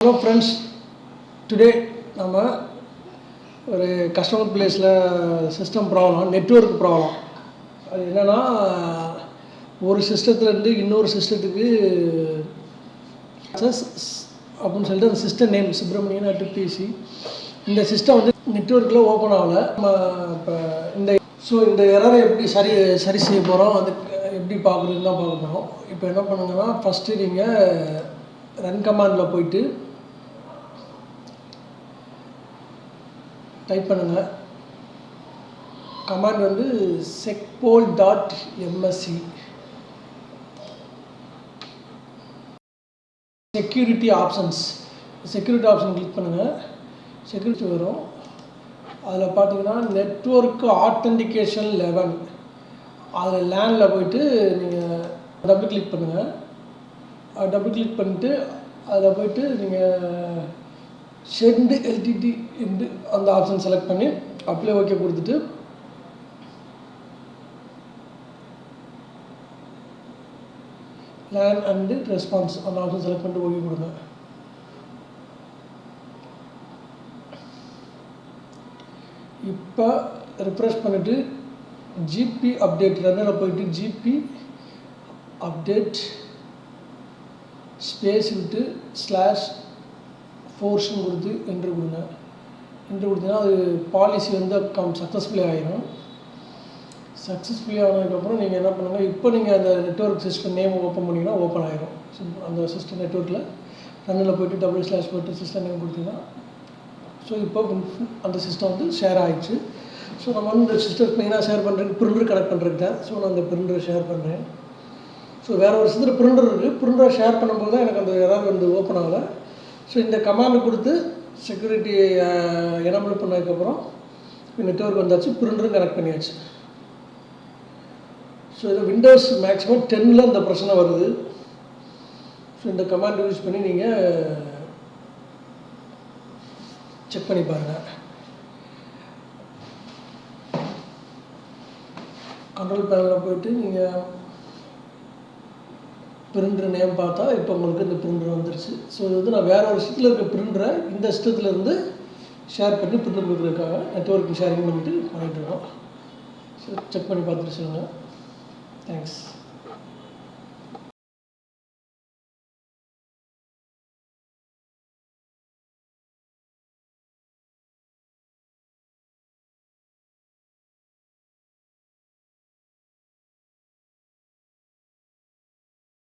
Hello friends, today நம்ம ஒரு customer பிளேஸில் சிஸ்டம் ப்ராப்ளம், நெட்வொர்க் ப்ராப்ளம். அது என்னென்னா, ஒரு சிஸ்டத்துலேருந்து இன்னொரு சிஸ்டத்துக்கு அப்படின்னு சொல்லிட்டு அந்த சிஸ்டம் நேம் சுப்ரமணியன் @pc. இந்த சிஸ்டம் வந்து நெட்வொர்க்கில் ஓப்பன் ஆகலை. நம்ம இப்போ இந்த எரரை எப்படி சரி செய்ய போகிறோம், அது எப்படி பார்க்குறதுன்னு தான் பார்க்க போகிறோம். இப்போ என்ன பண்ணுங்கன்னா, ஃபஸ்ட்டு நீங்கள் ரன் கமாண்டில் போயிட்டு டைப் பண்ணுங்கள். கமாண்ட் வந்து secpol.msc செக்யூரிட்டி ஆப்ஷன்ஸ் கிளிக் பண்ணுங்கள். செக்யூரிட்டி வரும். அதில் பார்த்தீங்கன்னா நெட்வொர்க் ஆத்தென்டிகேஷன் 11 அதில் லேனில் போய்ட்டு நீங்கள் டபுள் கிளிக் பண்ணுங்கள். டபுள் கிளிக் பண்ணிவிட்டு அதில் போய்ட்டு நீங்கள் சென்ட் எல்டிடி என்று அந்த ஆப்ஷன் செலக்ட் பண்ணி அப்ளை ஓகே கொடுத்துட்டு லேன் அண்டு ரெஸ்பான்ஸ் அந்த ஆப்ஷன் செலக்ட் பண்ணிட்டு ஓகே கொடுங்க. இப்போ ரிஃப்ரெஷ் பண்ணிவிட்டு ஜிபி அப்டேட் ரன்னில் போயிட்டு ஜிபி அப்டேட் ஸ்பேஸ் விட்டு /force கொடுத்து என்ட்ரு கொடுங்க. என்ட்ரு கொடுத்தீங்கன்னா அது பாலிசி வந்து சக்ஸஸ்ஃபுல்லி ஆகிடும். சக்ஸஸ்ஃபுல்லி ஆனதுக்கப்புறம் நீங்கள் என்ன பண்ணுங்கள், இப்போ நீங்கள் அந்த நெட்வொர்க் சிஸ்டம் நேம் ஓப்பன் பண்ணிங்கன்னா ஓப்பன் ஆகிடும். அந்த சிஸ்டம் நெட்வொர்க்கில் ரன்னில் போய்ட்டு / போய்ட்டு சிஸ்டம் நேம் கொடுத்தீங்கன்னா இப்போ அந்த சிஸ்டம் வந்து ஷேர் ஆகிடுச்சு. நம்ம வந்து இந்த சிஸ்டம் மெயினாக ஷேர் பண்ணுறதுக்கு பிரிண்டர் கனெக்ட் பண்ணுறதுக்கு தான். நான் அந்த பிரிண்டரை ஷேர் பண்ணுறேன். வேறு ஒரு சிஸ்டத்தில் பிரிண்டர் இருக்குது. பிரிண்டரை ஷேர் பண்ணும்போது தான் எனக்கு அந்த எரர் வந்து ஓப்பன் ஆகலை. இந்த கமாண்டு கொடுத்து செக்யூரிட்டி எனபிள் பண்ணதுக்கப்புறம் நெட்வொர்க் வந்தாச்சு, பிரிண்டரும் கனெக்ட் பண்ணியாச்சு. இது விண்டோஸ் மேக்ஸிமம் 10 இந்த பிரச்சனை வருது. இந்த கமாண்ட் யூஸ் பண்ணி நீங்கள் செக் பண்ணி பாருங்கள். கண்ட்ரோல் பேனலில் போய்ட்டு நீங்கள் பிரிண்டர் நேம் பார்த்தா இப்போ உங்களுக்கு இந்த பிரிண்டர் வந்துருச்சு. இது வந்து நான் வேறு ஒரு சிஸ்டத்தில் இருக்க பிரிண்டரை இந்த சிஸ்டத்துலேருந்து ஷேர் பண்ணி பிரிண்டர் கொடுக்குறதுக்காக நெட்வொர்க் ஷேரிங் பண்ணிவிட்டு பண்ணிகிட்ருக்கோம். செக் பண்ணி பார்த்துட்டு சொல்லுங்கள். தேங்க்ஸ்.